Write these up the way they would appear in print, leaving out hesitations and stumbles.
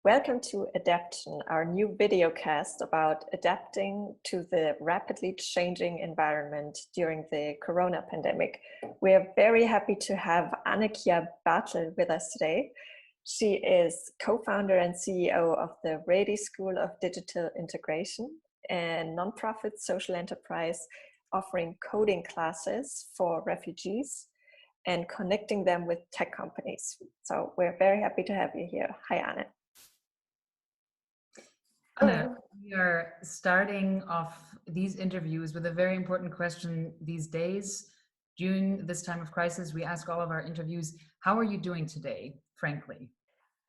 Welcome to Adaption, our new video cast about adapting to the rapidly changing environment during the Corona pandemic. We are very happy to have Kjær Bathel with us today. She is co-founder and CEO of the ReDI School of Digital Integration, a nonprofit social enterprise offering coding classes for refugees and connecting them with tech companies. So we're very happy to have you here. Hi, Anne. Anna, we are starting off these interviews with a very important question these days. During this time of crisis, we ask all of our interviews, how are you doing today, frankly?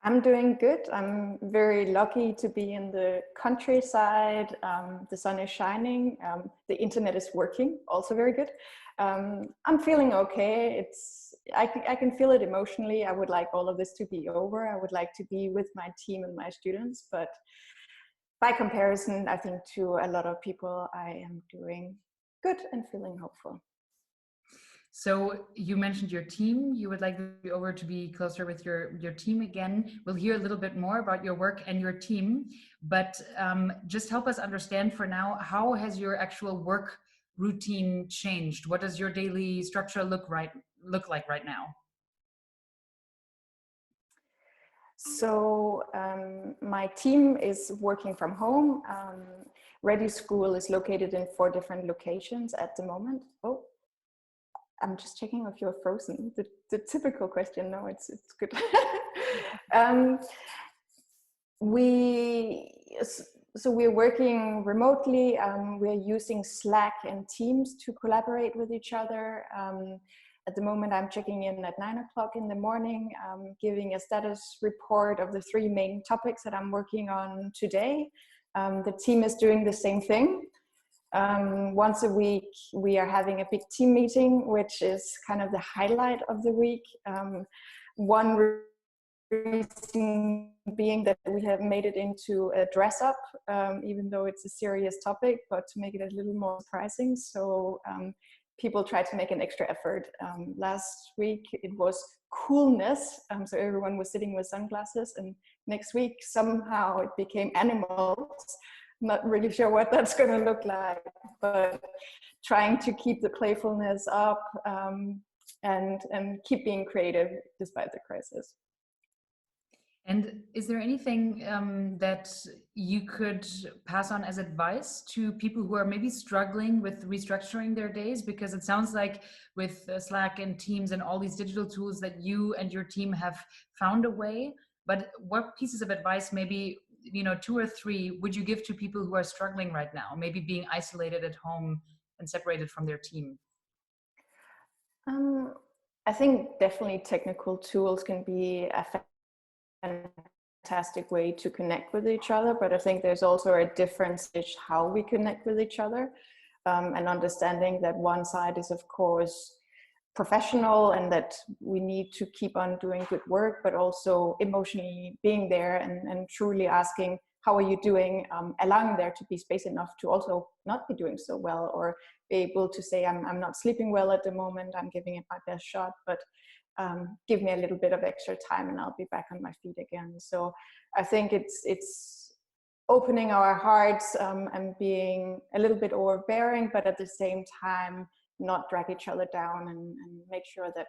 I'm doing good. I'm very lucky to be in the countryside. The sun is shining. The internet is working, also very good. I'm feeling okay. I can feel it emotionally. I would like all of this to be over. I would like to be with my team and my students, but by comparison, I think to a lot of people, I am doing good and feeling hopeful. So you mentioned your team. You would like to be closer with your team again. We'll hear a little bit more about your work and your team, but just help us understand for now, how has your actual work routine changed? What does your daily structure look like right now? So my team is working from home. ReDI School is located in 4 different locations at the moment. Oh, I'm just checking if you're frozen. The typical question. No, it's good. So we're working remotely. We're using Slack and Teams to collaborate with each other. At the moment, I'm checking in at 9 o'clock in the morning, giving a status report of the 3 main topics that I'm working on today. The team is doing the same thing. Once a week, we are having a big team meeting, which is kind of the highlight of the week. One reason being that we have made it into a dress up, even though it's a serious topic, but to make it a little more surprising. So people try to make an extra effort. Last week it was coolness, so everyone was sitting with sunglasses, and next week somehow it became animals. Not really sure what that's going to look like, but trying to keep the playfulness up and keep being creative despite the crisis. And is there anything that you could pass on as advice to people who are maybe struggling with restructuring their days? Because it sounds like with Slack and Teams and all these digital tools that you and your team have found a way. But what pieces of advice, maybe 2 or 3, would you give to people who are struggling right now, maybe being isolated at home and separated from their team? I think definitely technical tools can be a fantastic way to connect with each other, but I think there's also a difference in how we connect with each other, and understanding that one side is of course professional and that we need to keep on doing good work, but also emotionally being there and truly asking, how are you doing, allowing there to be space enough to also not be doing so well, or be able to say, I'm not sleeping well at the moment, I'm giving it my best shot, but give me a little bit of extra time and I'll be back on my feet again. So I think it's opening our hearts and being a little bit overbearing, but at the same time not drag each other down and make sure that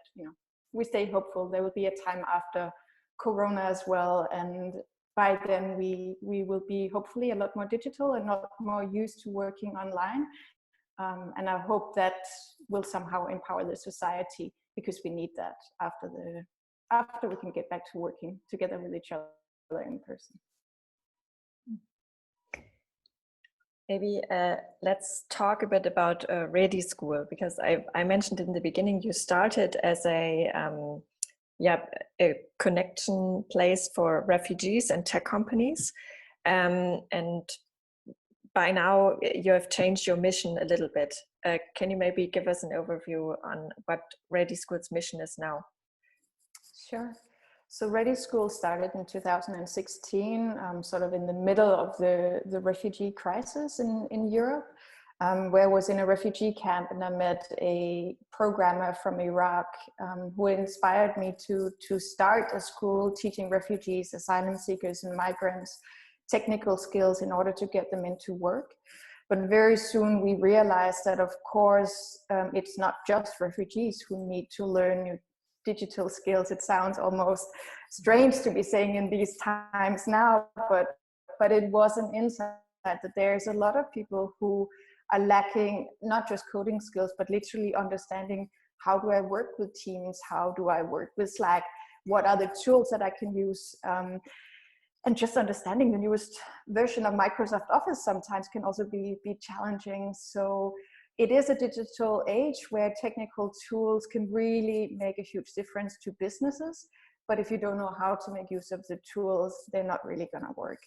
we stay hopeful. There will be a time after Corona as well, and by then we will be hopefully a lot more digital and not more used to working online, and I hope that will somehow empower the society, because we need that after we can get back to working together with each other in person. Maybe let's talk a bit about ReDI School, because I mentioned in the beginning you started as a connection place for refugees and tech companies, and by now you have changed your mission a little bit. Can you maybe give us an overview on what ReDI School's mission is now? Sure. So ReDI School started in 2016, sort of in the middle of the refugee crisis in Europe. where I was in a refugee camp, and I met a programmer from Iraq who inspired me to start a school teaching refugees, asylum seekers and migrants technical skills in order to get them into work. But very soon we realized that, of course, it's not just refugees who need to learn new digital skills. It sounds almost strange to be saying in these times now, but it was an insight that there's a lot of people who are lacking not just coding skills, but literally understanding, how do I work with Teams? How do I work with Slack? What are the tools that I can use? And just understanding the newest version of Microsoft Office sometimes can also be challenging. So it is a digital age where technical tools can really make a huge difference to businesses. But if you don't know how to make use of the tools, they're not really going to work.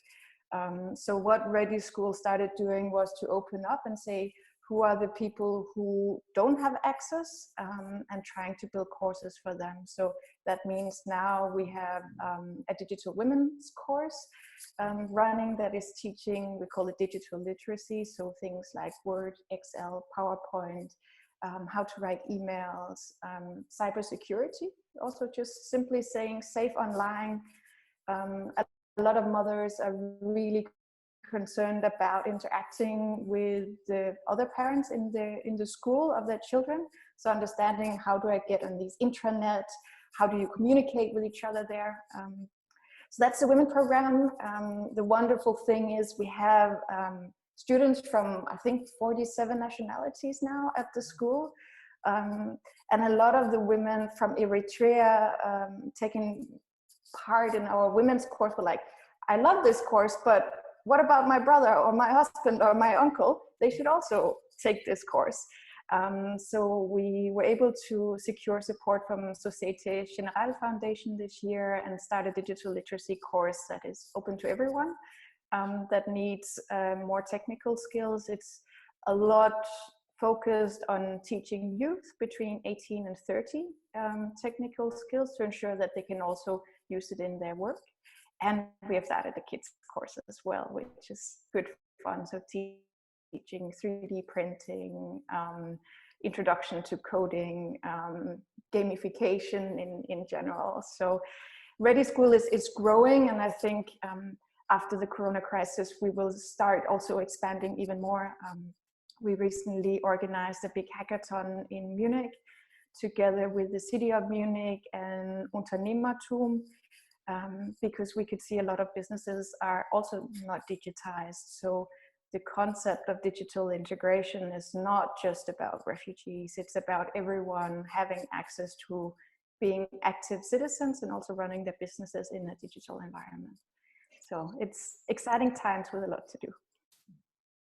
So what ReDI School started doing was to open up and say, who are the people who don't have access, and trying to build courses for them. So that means now we have a digital women's course running that is teaching, we call it digital literacy. So things like Word, Excel, PowerPoint, how to write emails, cybersecurity, also just simply saying safe online. A lot of mothers are really concerned about interacting with the other parents in the school of their children. So understanding, how do I get on these intranet? How do you communicate with each other there? So that's the women program. The wonderful thing is we have students from, I think, 47 nationalities now at the school. And a lot of the women from Eritrea taking part in our women's course were like, I love this course, but what about my brother or my husband or my uncle? They should also take this course. So we were able to secure support from Société Générale Foundation this year and start a digital literacy course that is open to everyone that needs more technical skills. It's a lot focused on teaching youth between 18 and 30 technical skills to ensure that they can also use it in their work. And we have started a kids course as well, which is good fun. So teaching 3D printing, introduction to coding, gamification in general. So ReDI School is growing, and I think after the Corona crisis, we will start also expanding even more. We recently organized a big hackathon in Munich together with the city of Munich and Unternehmertum, because we could see a lot of businesses are also not digitized. So the concept of digital integration is not just about refugees, it's about everyone having access to being active citizens and also running their businesses in a digital environment. So it's exciting times with a lot to do.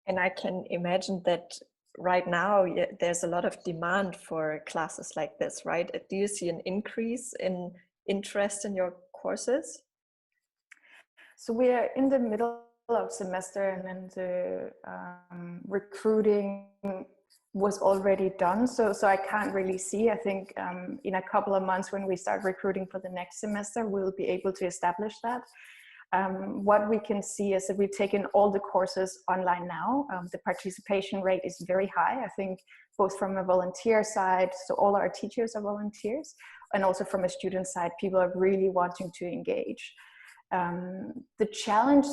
And I can imagine that right now there's a lot of demand for classes like this, right? Do you see an increase in interest in your courses? So we are in the middle of semester, and then the recruiting was already done. So I can't really see. I think in a couple of months when we start recruiting for the next semester, we'll be able to establish that. What we can see is that we've taken all the courses online now. The participation rate is very high. I think both from a volunteer side, so all our teachers are volunteers, and also from a student side, people are really wanting to engage. The challenge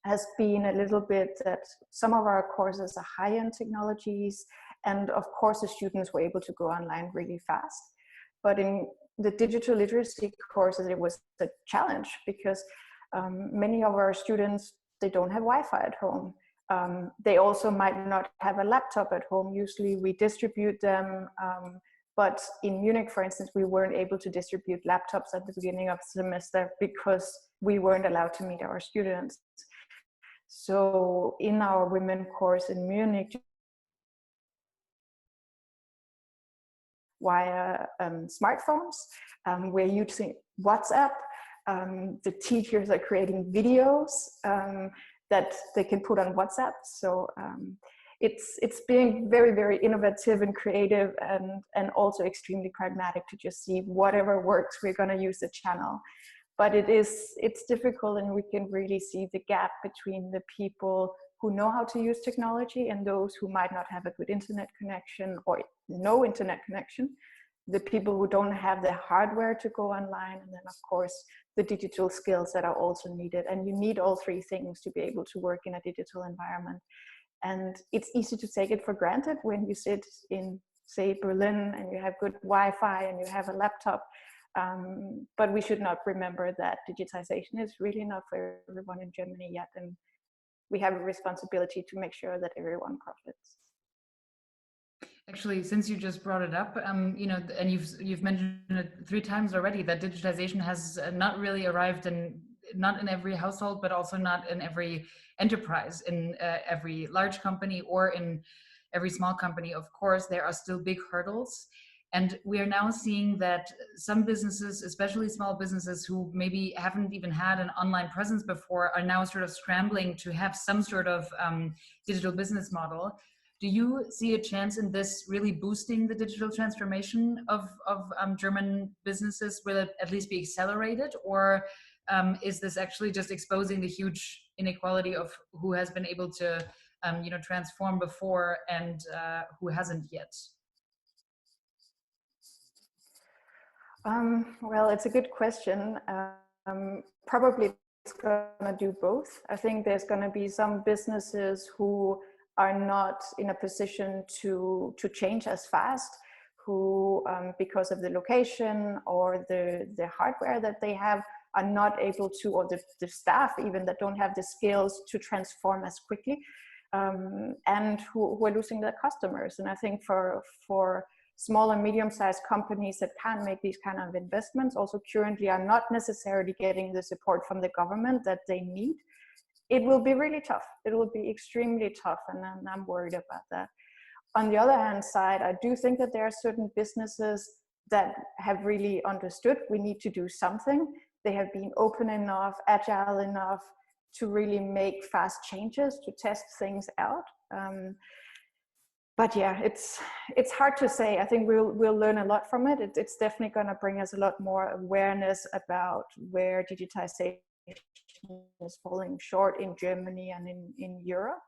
has been a little bit that some of our courses are high-end technologies, and of course the students were able to go online really fast. But in the digital literacy courses, it was a challenge because many of our students, they don't have Wi-Fi at home. They also might not have a laptop at home. Usually we distribute them, but in Munich, for instance, we weren't able to distribute laptops at the beginning of the semester because we weren't allowed to meet our students. So in our women course in Munich, via smartphones, we're using WhatsApp. The teachers are creating videos that they can put on WhatsApp. So it's being very, very innovative and creative, and also extremely pragmatic to just see whatever works, we're going to use the channel. But it's difficult, and we can really see the gap between the people who know how to use technology and those who might not have a good internet connection or no internet connection, the people who don't have the hardware to go online, and then of course the digital skills that are also needed. And you need all three things to be able to work in a digital environment. And it's easy to take it for granted when you sit in, say, Berlin, and you have good Wi-Fi and you have a laptop. But we should not remember that digitization is really not for everyone in Germany yet. And we have a responsibility to make sure that everyone profits. Actually, since you just brought it up, you know, and you've mentioned it 3 times already, that digitization has not really arrived not in every household, but also not in every enterprise, in every large company or in every small company. Of course, there are still big hurdles. And we are now seeing that some businesses, especially small businesses who maybe haven't even had an online presence before, are now sort of scrambling to have some sort of digital business model. Do you see a chance in this really boosting the digital transformation of German businesses? Will it at least be accelerated, or is this actually just exposing the huge inequality of who has been able to you know, transform before and who hasn't yet? Well, it's a good question. Probably it's going to do both. I think there's going to be some businesses who are not in a position to change as fast, who because of the location or the hardware that they have are not able to, or the staff even that don't have the skills to transform as quickly, and who are losing their customers. And I think for small and medium-sized companies that can make these kind of investments also currently are not necessarily getting the support from the government that they need, it will be really tough. It will be extremely tough, and I'm worried about that. On the other hand side, I do think that there are certain businesses that have really understood we need to do something. They have been open enough, agile enough to really make fast changes, to test things out. But yeah, it's hard to say. I think we'll learn a lot from it. It's definitely going to bring us a lot more awareness about where digitization is falling short in Germany and in Europe.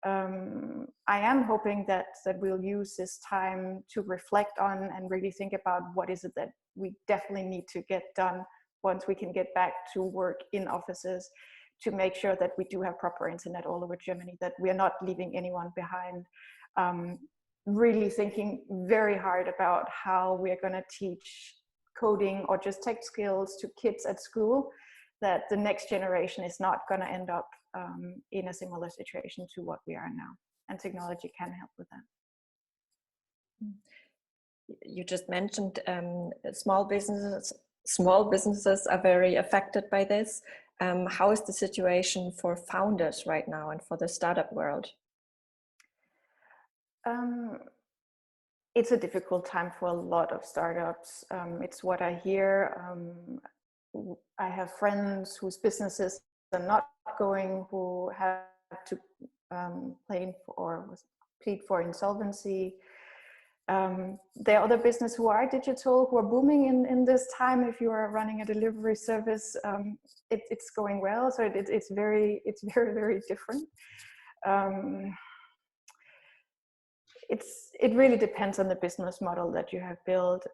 I am hoping that we'll use this time to reflect on and really think about what is it that we definitely need to get done once we can get back to work in offices, to make sure that we do have proper internet all over Germany, that we're not leaving anyone behind. Really thinking very hard about how we're going to teach coding or just tech skills to kids at school, that the next generation is not going to end up in a similar situation to what we are now. And technology can help with that. You just mentioned small businesses are very affected by this. How is the situation for founders right now and for the startup world? It's a difficult time for a lot of startups. It's what I hear. I have friends whose businesses are not going, who have to plead for insolvency. There are other businesses who are digital, who are booming in this time. If you are running a delivery service, it's going well. So it's very, very different. It really depends on the business model that you have built.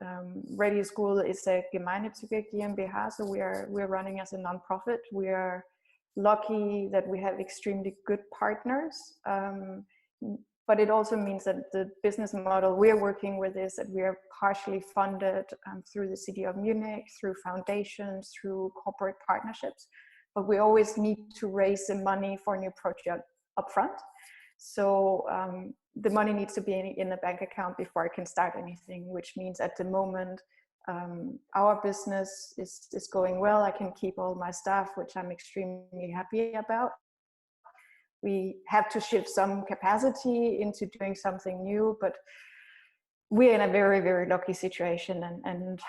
ReDI School is a gemeinnützige GmbH, so we're running as a non-profit. We are lucky that we have extremely good partners, but it also means that the business model we're working with is that we are partially funded through the city of Munich, through foundations, through corporate partnerships, but we always need to raise the money for a new project upfront. So the money needs to be in a bank account before I can start anything, which means at the moment our business is going well. I can keep all my staff, which I'm extremely happy about. We have to shift some capacity into doing something new, but we're in a very, very lucky situation, and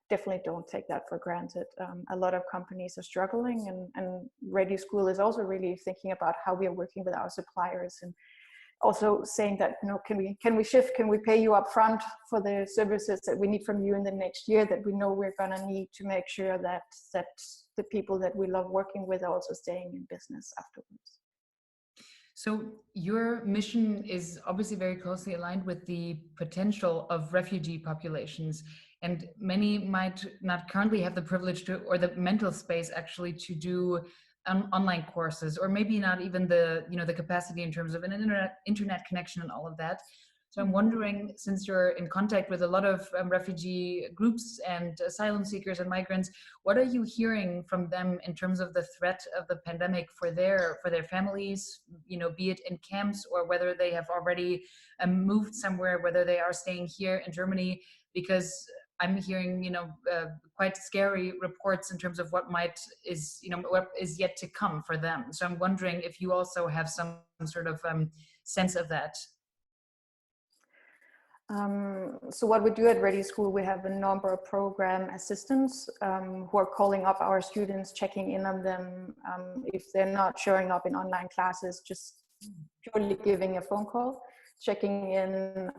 definitely don't take that for granted. A lot of companies are struggling, and ReDI School is also really thinking about how we are working with our suppliers, and also saying that, you know, can we shift, can we pay you up front for the services that we need from you in the next year, that we know we're going to need to make sure that the people that we love working with are also staying in business afterwards. So your mission is obviously very closely aligned with the potential of refugee populations, and many might not currently have the privilege to, or the mental space actually to do online courses, or maybe not even the, you know, the capacity in terms of an internet connection and all of that. So I'm wondering, since you're in contact with a lot of refugee groups and asylum seekers and migrants, what are you hearing from them in terms of the threat of the pandemic for their families, you know, be it in camps or whether they have already moved somewhere, whether they are staying here in Germany? Because I'm hearing, you know, quite scary reports in terms of what is yet to come for them. So I'm wondering if you also have some sort of sense of that. So what we do at ReDI School, we have a number of program assistants who are calling up our students, checking in on them. If they're not showing up in online classes, just purely giving a phone call, checking in,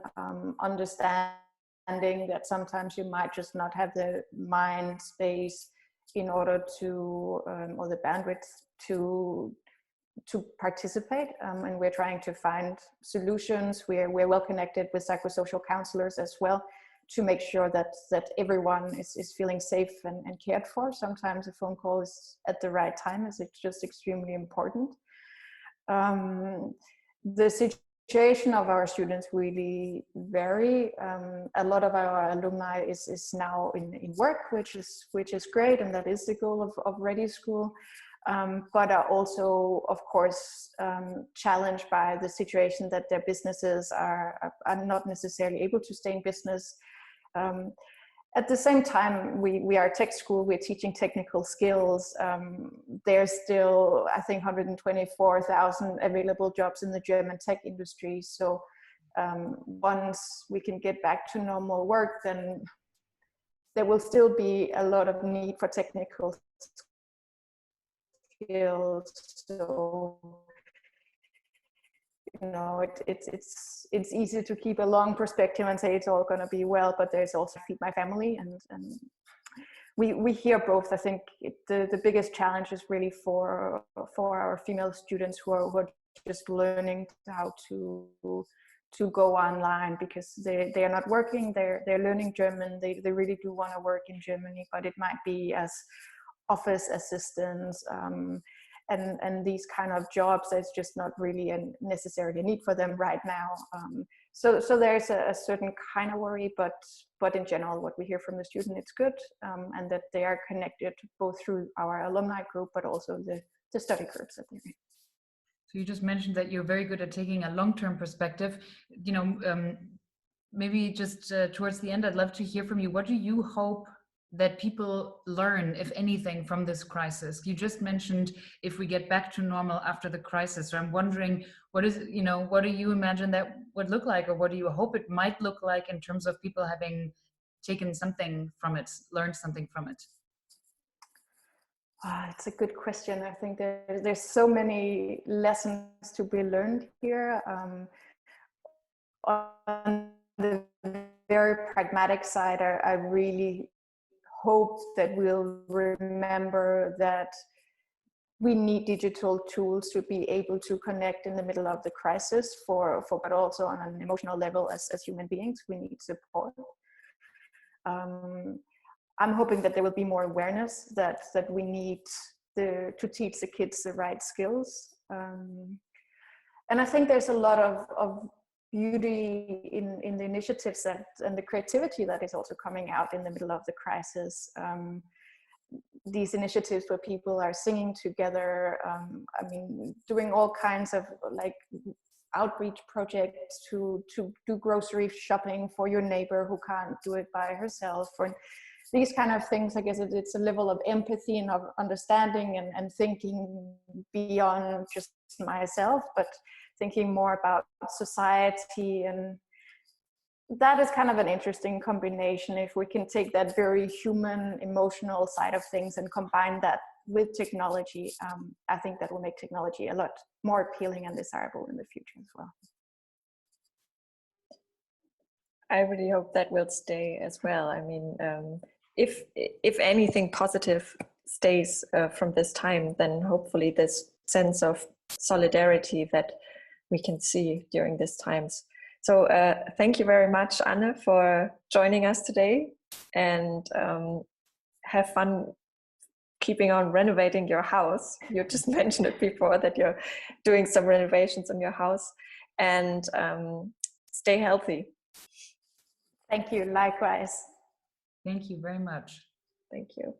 understanding that sometimes you might just not have the mind space in order to, or the bandwidth to participate, and we're trying to find solutions. We're well connected with psychosocial counselors as well to make sure that everyone is feeling safe and cared for. Sometimes a phone call is at the right time, as it's just extremely important. The situation of our students really vary. A lot of our alumni is now in work, which is great, and that is the goal of ReDI School. But are also, of course, challenged by the situation that their businesses are not necessarily able to stay in business. At the same time, we are a tech school, we're teaching technical skills. There's still, I think, 124,000 available jobs in the German tech industry. So once we can get back to normal work, then there will still be a lot of need for technical skills. So, you know, it's easy to keep a long perspective and say it's all going to be well, but there's also feed my family, and we hear both. I think the biggest challenge is really for our female students who are just learning how to go online, because they are not working, they're learning German, they really do want to work in Germany, but it might be as office assistants, and these kind of jobs. There's just not really necessarily a need for them right now. So there's a certain kind of worry, but in general, what we hear from the student, it's good, and that they are connected both through our alumni group, but also the study groups that they're in. So you just mentioned that you're very good at taking a long-term perspective. You know, maybe just towards the end, I'd love to hear from you. What do you hope that people learn, if anything, from this crisis? You just mentioned if we get back to normal after the crisis. So I'm wondering, what do you imagine that would look like, or what do you hope it might look like in terms of people having taken something from it, learned something from it? It's a good question. I think there's so many lessons to be learned here. On the very pragmatic side, I really hope that we'll remember that we need digital tools to be able to connect in the middle of the crisis, but also on an emotional level as human beings, we need support. I'm hoping that there will be more awareness that we need to teach the kids the right skills. And I think there's a lot of beauty in the initiatives and the creativity that is also coming out in the middle of the crisis. These initiatives where people are singing together, doing all kinds of like outreach projects to do grocery shopping for your neighbor who can't do it by herself, or these kind of things. I guess it's a level of empathy and of understanding and thinking beyond just myself, but thinking more about society. And that is kind of an interesting combination. If we can take that very human, emotional side of things and combine that with technology, I think that will make technology a lot more appealing and desirable in the future as well. I really hope that will stay as well. I mean, if anything positive stays from this time, then hopefully this sense of solidarity that we can see during these times. So thank you very much, Anne, for joining us today, and have fun keeping on renovating your house. You just mentioned it before that you're doing some renovations in your house, and stay healthy. Thank you, likewise. Thank you very much. Thank you.